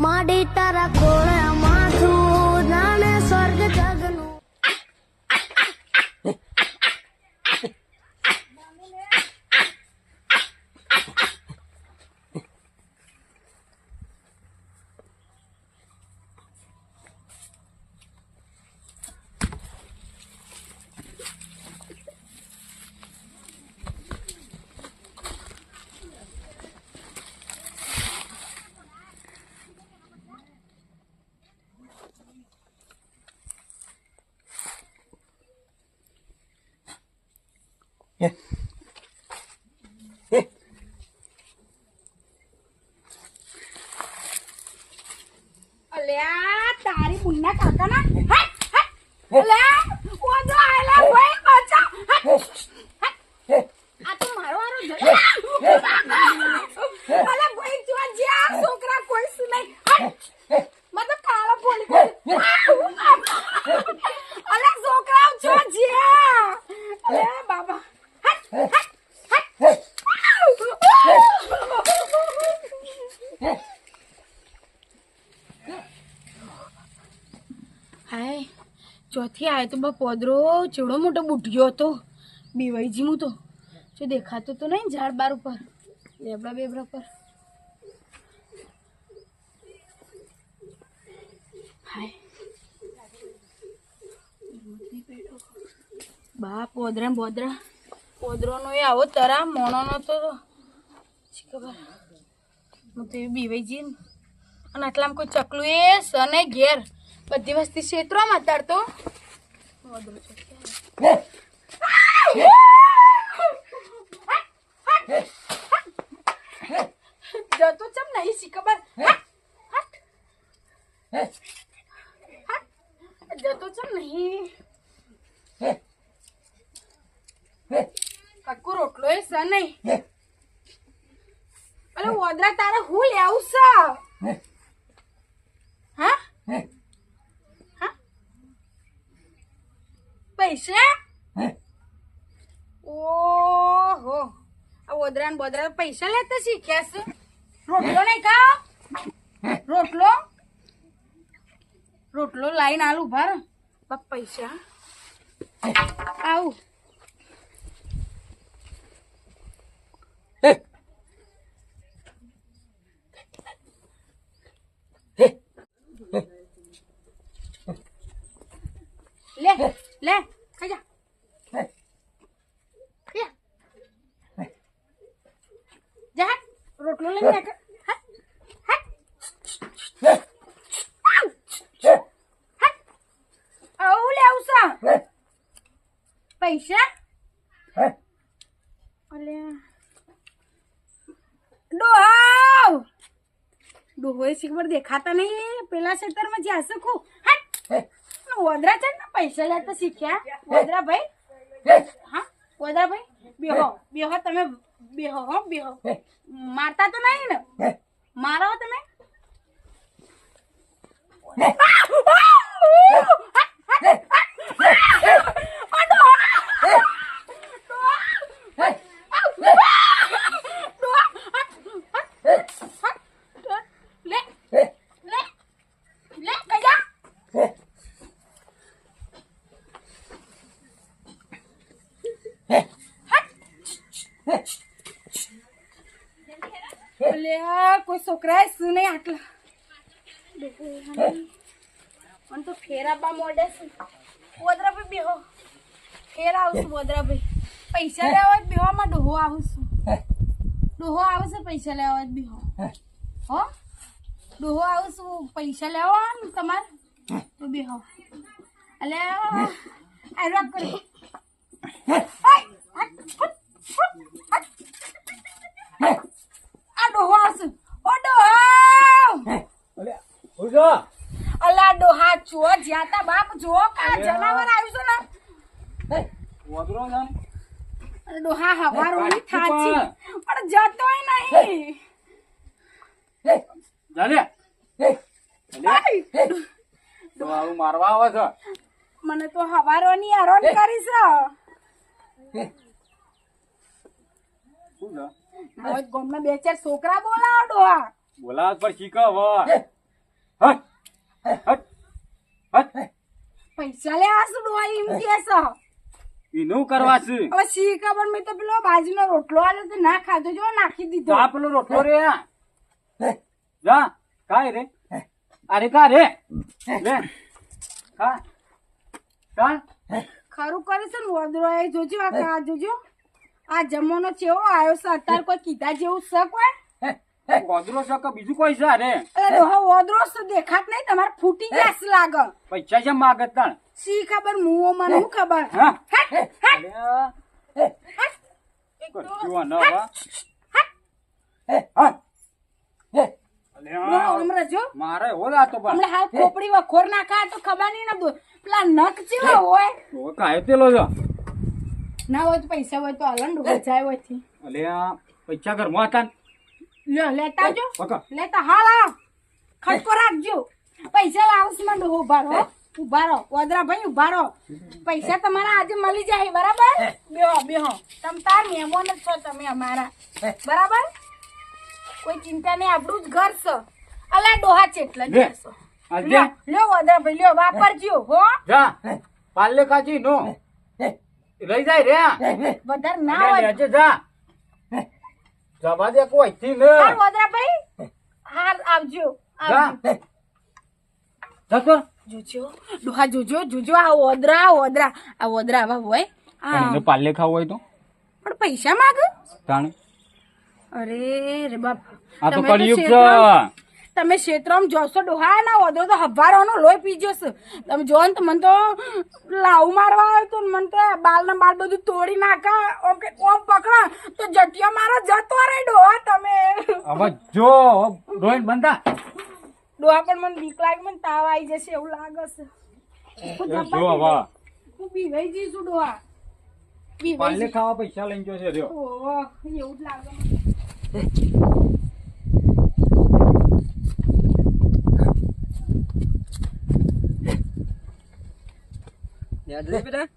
माडी तारा कोळे माथू जाने स्वर्ग जगनु અલ્યા તારી બુન્ના કાકા ના અલ્યા ઓજો આયલા ભાઈ બચા આ તો મારો વારો અલ્યા ભાઈ જો જ્યાં છોકરા કોઈ સુ નહીં મતલબ કાળા બોલી અલ્યા છોકરા જો જ્યાં અલ્યા બાબા હાય ચોથી આય તો બા પોદરો ચેવડો મોટો બુઢિયો હતો બીવાઈજી હું તો જો દેખાતો તો નહીં ઝાડ બાર ઉપર લેબડા બેબડા પર હાય બા પોદરા બોદરા પોદરોનો એ આવો તરા મોણોનો તો ખબર હું તો એ બીવાઈજી અને આટલામાં કોઈ ચકલું એ સને ઘેર બધી વસ્તી ક્ષેત્રમાં તારતો જતો ચમ નહીં શી ખબર જતો ચમ નહીં કાકુ રોટલો એ સ નહીં અરે ઓદરા તારે હું લેવું છે હા પૈસા ઓહો આ ઓદરા ને બોદરા પૈસા લેતા શીખ્યા છે રોટલો નહીં ખાઓ રોટલો રોટલો લાઈન આલુ ભર બાપ પૈસા આવું લે લે ખાઈ જા જા રોટલો લઈને નાખ આવું લે આવસા પૈસા અલે ડોહાવ ડોહોય શીખબર દેખાતા નહીં પેલા સેક્ટરમાં જ્યાં શકું વદરા છે ને પૈસા લેતા શીખ્યા વદરા ભાઈ હા વદરા ભાઈ બેહો બેહો તમે બેહો હો બેહો મારતા તો નહીં ને મારો તમે કોઈ છોકરા શું નહીં આટલા પણ તો ફેરાબા મોડે છે વદરા ભાઈ બેહો ફેર આવશું વદરા ભાઈ પૈસા લેવા જ બેહોમાં ડોહો આવશું ડોહો આવશે પૈસા લેવા જ બેહો હો ડોહો આવશું પૈસા લેવા ને તમારે તો બેહો એટલે આયરો કરી આ ડોહો આવશે ઓ ડોહો અલા ડોહા ચો જ્યાતા બાપ જો કા જનાવર આવ્યું છે ને વદરો જાન ડોહા હવારોની થાચી પણ જતોય નહીં જાને તો આવું મારવા આવે છે મને તો હવારોની આરોન કરી છે શું છે હવે ગોમના બે ચાર છોકરા બોલાવો ડોહા બોલાવ પર શીખો હવે હટ હટ હટ પૈસા લે આ શું ડોહા એમ કે છે એનું કરવા છે હવે સી ખબર મેં તો પેલો બાજરીનો રોટલો આલ્યો તો ના ખાધો જો નાખી દીધો જા પેલો રોટલો રે જા કાય રે અરે કા રે લે કા કા ખરું કરે છે ને વદરો એ જોજો આ જોજો આ જમવાનો ચેવો આવ્યો છે અત્યારે કોઈ કીધા જેવું છે કોઈ ગોદરો છે કે બીજું કોઈ છે રે અરે ડોહા વદરો તો દેખાત નહીં તમારે ફૂટી ગયા છે લાગે પૈસા છે માગત તણ સી ખબર મુઓ મને હું ખબર હા હટ હટ કશું ન હવે ડોહા હમણાં જો મારે હો લાતો પણ હમણાં હાલ ખોપડી વખોર નાખા તો ખબર નહીં ને પેલા નખ જેવા હોય તો કાય તેલો છે ના હોય તો પૈસા હોય તો હલન જાય હોય થી અલે આ પૈસા ઘરમાં હતા ને લ્યો લેતા આવજો પકડ લેતા હાલ આવ ખટકો રાખજો પૈસા લાવશ માં ડોહો ઉભા રહો વદરા ભાઈ ઉભા રહો પૈસા તમારા આજે મળી જાય બરાબર બેહો બેહો તમ તાર મહેમાન જ છો તમે અમારા બરાબર કોઈ ચિંતા નહીં આપણું જ ઘર છે અલા ડોહા ચેટલા લે. જશો આજે લ્યો વદરા ભાઈ લ્યો વાપરજો હો જા પાલે કાજી નો લઈ જાય રે વધારે ના લે, હોય લેજે જા જવા દે કોઈ થી ને હાલ વદરા ભાઈ હાલ આવજો જા જતો જોજો ડોહા જોજો આ વદરા આવા હોય આ પાલે ખાવ હોય તો પણ પૈસા માંગ તાણે અરે રે બાપ આ તો તમે કળિયુગ છે ક્ષેત્રમાં- તમે ક્ષેત્રમાં જોશો ડોહા ના વધો તો હવારવાનો લોહી પી જશે તમે જો ને તો મને તો લાવ મારવા આવ્યો તો મને તો બાલ ને બાલ બધું તોડી નાખા ઓમ કે ઓમ પકડા તો જટિયા મારા જતો રે ડોહા તમે હવે જો રોઈન બંધા ડોહા પણ મને બીક લાગે મને તાવ આવી જશે એવું લાગે છે હું જો જબ્બા હવે હું બીવાઈ જઈશું ડોહા બીવાઈ પાલે જઈશ. ખાવા પૈસા લઈને જો છે રહ્યો ઓહો એવું જ લાગે યાદ રહે બેટા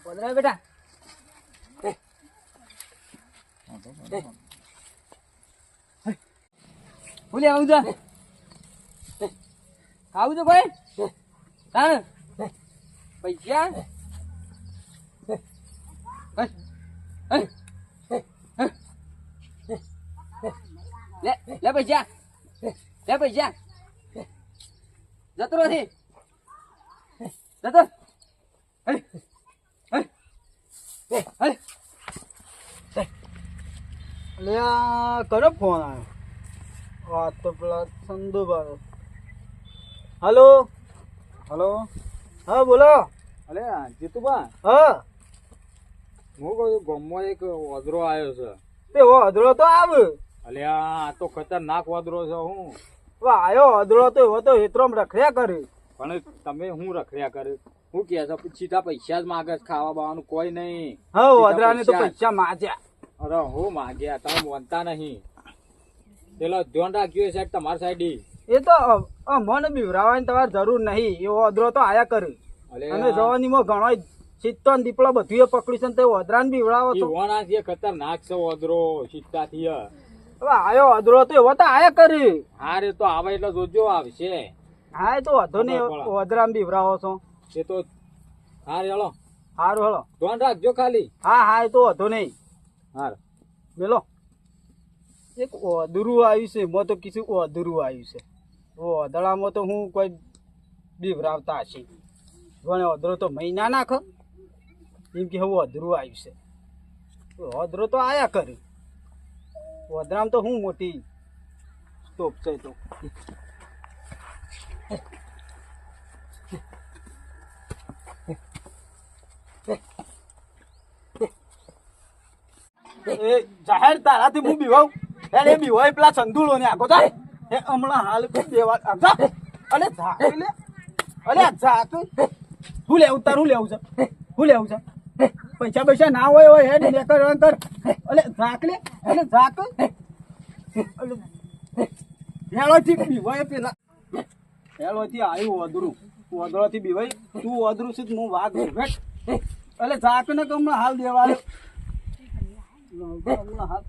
બોલરા બેટા બોલે આવું જા ખાવું તો ભાઈ તાણ પૈસા લે લે પૈસા જતો નથી જતો કરો ફોન આવ્યો આ તો પેલા સંધુભાઈ હલો હલો હા બોલો અલે જીતુબા હા હું કહું ગામમાં એક વાદરો આવ્યો છે તે અધરો તો આવે અલે આ તો ખતરનાક વાદરો છે હું આવ્યો અધરો તો એવો તો હેતરોમ રખડ્યા કરે પણ તમે હું રખડ્યા કરે હું કે છે સીધા પૈસા જ માગે છે, ખાવા બાવાનું કોઈ નહીં હા અધરાને તો પૈસા માજ્યા અરે હું માગ્યા તમે માનતા નહીં પેલો ધ્યાન રાખ્યું સાઈડ તમારી સાઈડ એ તો મને બીવરાવાની તમારે જરૂર નહીં એવો અધરો તો આયા કરે અલે અને જવાનીમાં ઘણો ચિત્તો ને દીપડો બધું પકડ્યું છે ને તે અધરાને બીવરાવો તો ઈવાના છે ખતરનાક છે વાદરો સીધાથી હવે આવ્યો અધરો તો એવો તો આયા કરે હા રે તો આવે એટલે જોજો આવશે હા એ તો વધો ને અધરાને બીવરાવો છો એ તો હા રે હલો સારું હલો ધ્યાન રાખજો ખાલી હા હા એ તો વધો નહીં હાર મેલો એક અધૂરું આવ્યું છે એમાં તો કીધું અધૂરું આવ્યું છે અધડામાં તો હું કોઈ બીવરાવતા હશે જોને અધરો તો મહિના નાખ એમ કે હવે અધરું આવ્યું છે અધરો તો આયા કરે અધરામાં તો હું મોટી સ્ટોપ છે તો એ જાહેર તારાથી હું બીવાવ એ બીવાય પેલા સંદુળો ને આગો જા એ હમણાં હાલ દેવા આગા અલે ઝાક લે અલે ઝાક હું લેવું તારું લેવું છે હું લેવું છે પૈસા ના હોય હેડ લે કર અલે ઝાક લે અલે ઝાક અલે હેળોથી બીવાય પેલા હેળોથી આવ્યું અધરું અધરોથી બીવાય તું અધરું છે હું વાઘ ભેટ અલે ઝાક ને હમણાં હાલ દેવા હમણાં હાલ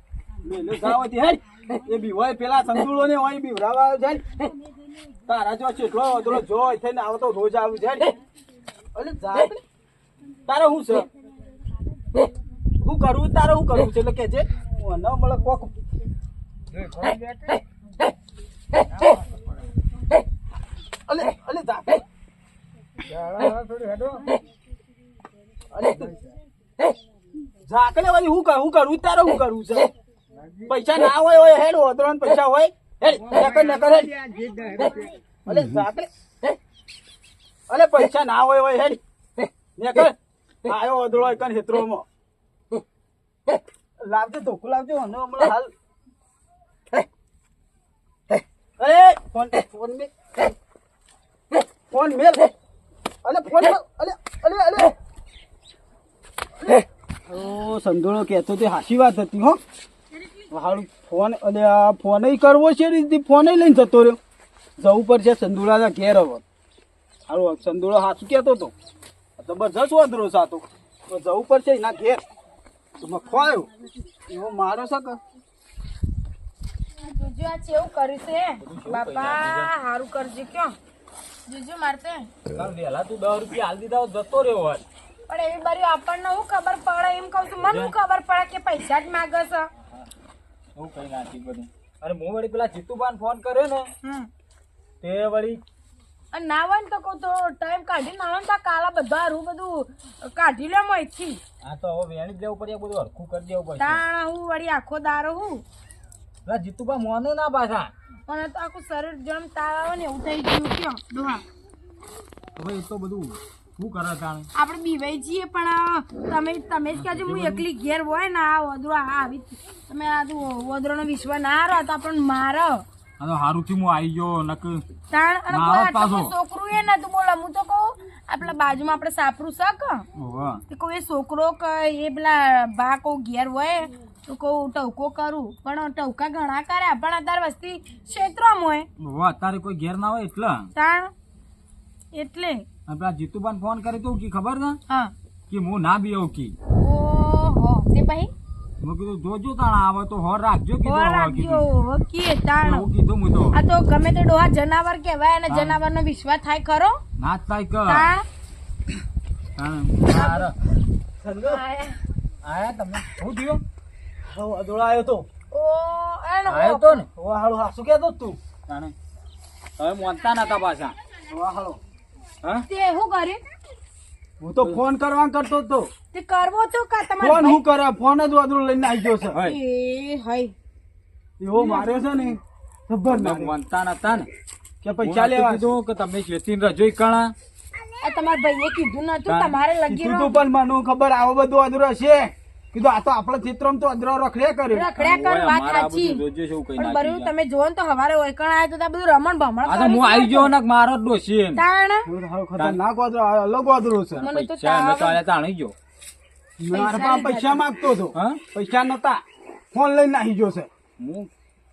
લે જાવ હેડ એ બીવાય પેલા સંતુલો ને હોય બીવરાવા આવ્યો છે ને. તારા જો કેટલો અધરો જો થઈને આવતો રોજ આવું છે ને. અલે જા બે. તારે શું છે શું કરવું તારે શું કરવું છે એટલે કે છે ન મળે કોક અલે અલે જા બે. અલે ઝાકલે વાળી હું કરું તારે શું કરવું છે પૈસા ના હોય હેડ ઓદરો પૈસા હોય હેડ નકર હેડ અલે ઝાકલે અલે પૈસા ના હોય હેડ નકર આયો ઓદરો કન હેત્રોમાં લાવજો ધોકું લાવજો હમણાં હાલ અરે ફોન મેલ અલે ફોન અલે અલે અલે ઓ સંધોળો કહેતો તે હાચી વાત હતી હો હારું ફોન અલે આ ફોન કરવો છે રીતિ ફોન લઈને જતો રહ્યો જવું પડશે સંધોળા ઘેર હવે હારું સંધોળો હાચું કહેતો હતો જબરજસ્ત વાંદરો સાતો તો જવું પડશે એના ઘેર ખોયો એવો મારો છે કે જોજો આ ચેવું કર્યું છે બાપા હારું કરજે ક્યાં જોજો મારતે વહેલા તું 10 રૂપિયા હાલ દીધા હોત જતો રહ્યો હોત. પણ એવી બરી આપણને હું ખબર પડે એમ કહું છું મને હું ખબર પડે કે પૈસા જ માગે છે હું કઈ નાખી બધું અને હું વળી પેલા જીતુબાન ફોન કર્યો ને તે વળી અને ના હોય ને તો કહું તો ટાઈમ કાઢી ના હોય ને તો કાલા બધા હારું બધું કાઢી લે મોયથી આ તો હવે વેણી જ લેવું પડે બધું હરખું કરી દેવું પડશે તાણ હું વળી આખો દારો હું પેલા જીતુબા મોને ના પાછા મને તો આખું શરીર જન્મ તાવ આવે ને એવું થઈ ગયું ક્યાં ડોહા હવે એ તો બધું શું કરે તાણે આપણે બીવાઈ જઈએ પણ તમે જ કહેજો હું એકલી ઘેર હોય ને આ ઓદરો આવી તમે આ ઓદરોનો વિશ્વાસ ના હારો તો આપણને મારો આ તો હારું થી હું આવી ગયો નક તાણ અને મારો કોઈ આટલું પાછો. છોકરું એ નતું બોલો હું તો કહું આપણા બાજુમાં આપણે સાપરું શક ઓહો તે કહું એ છોકરો કે એ પેલા બા કહું ઘેર હોય તો કહું ટવકો કરું પણ ટવકા ઘણા કર્યા પણ અત્યારે વસ્તી ક્ષેત્રમાં હોય ઓહો અત્યારે કોઈ ઘેર ના હોય એટલે તાણ એટલે અને પેલા જીતુબાન ફોન કરી તો કે ખબર ને હા કે હું ના બી આવું કી ઓહો તે પછી મેં કીધું જોજો તાણા આવે તો હોર રાખજો કીધું ઓર હવે રાખજો કીધું ઓકે તાણ એવું કીધું હું તો આ તો ગમે તે ડોહા જનાવર કહેવાય અને જનાવરનો વિશ્વાસ થાય ખરો ના જ થાય કે તાણ આયા તમે શું થયું અધોળા આવ્યો તો ઓ એનો આયો તો ને હવે હાલું હાસું કહેતો તું તાણે હવે મોનતા નતા પાછા હવે હાલો હા તે શું કર્યું હું તો ફોન કરવા કરતો જ તો તે કરવો તો કા ફોન તમારે હું કરે ફોન જ વાદળો લઈને આવી ગયો છે હય એ હઈ એવો માર્યો છે ને જબર તમે માર્યો. મોનતા નતા ને કે પૈસા લેવા કીધું કે તમે ખેતીને રજોઈ કણા આ તમારા ભાઈએ કીધું નતું તમારે લગી કીધું તું પણ મને ખબર આવો બધું અધરો હશે કીધું આ તો આપણા ચિત્રમાં તો અધરો રખડ્યા કરે રખડ્યા કર વાત અમારા સાચી બધું જોજો છે એવું કઈ પણ નાખી બરું તમે જોવો ને તો હવારે ઓયકણ આયા તો ત્યાં બધું રમણ ભમણ આ તો હું આવી ગયો ને મારો જ ડોશી એમ. તાણ ખતરનાક વાદળો અલગ વાદળો છે મને તો પૈસા અમે તો તાવ આલ્યા તાણી ગયો મારા પાસે પૈસા માંગતો હતો હા પૈસા નતા ફોન લઈને આવી ગયો છે હું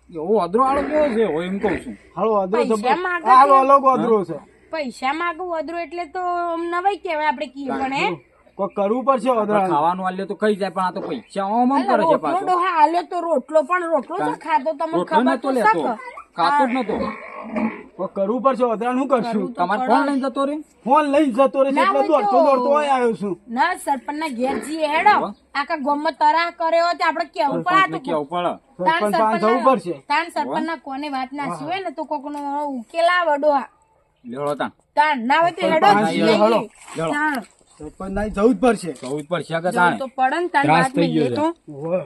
એવો અદરો આળો કેવો છે હોય એમ કઉ છું હાલો અધરો પૈસા જબર માંગે હાલો છે. અલગ વાદળો છે પૈસા માગું વધુ એટલે તો નવાઈ કહેવાય આપણે કીએ પણ હે કોઈ કરવું પડશે આપણે અધરા ખાવાનું આલ્યો તો ખાઈ જાય પણ આ તો પૈસા ઓમ ઓમ કરે છે રોટલો પાછો ડોહા આલ્યો તો રોટલો પણ રોટલો તો ખાધો તમને રોટલો ખબર નતો તો લેતો શક ખાતો જ નતો કોઈ કરવું પડશે અધરા શું કરશું તમારે ફોન લઈને જતો રે ફોન લઈને જતો રહે છે ના એટલે હોય તો- દોડતો દોડતો અહીં આવ્યો છું ના સરપંચ ના ઘેર જઈએ હેડો આખા ગામમાં તરાહ કર્યો તે આપણે કેવું પડે એટલે કેવું પડે સરપંચ પાસે જવું પડશે તાણ સરપંચ ના કોને વાત નાસી હોય ને તો કોક નો ઉકેલ આવે ડોહા લેવડો તાણ તાણ ના હોય તો હેડો સરપંચ જઈએ. હેડો. તાણ સરપંચ નહીં જવું જ પડશે જવું જ પડશે કે જવું તાણે તો પડે ને તાણ ત્રાસ વાત થઈ નહીં ગયો તો ઓવે.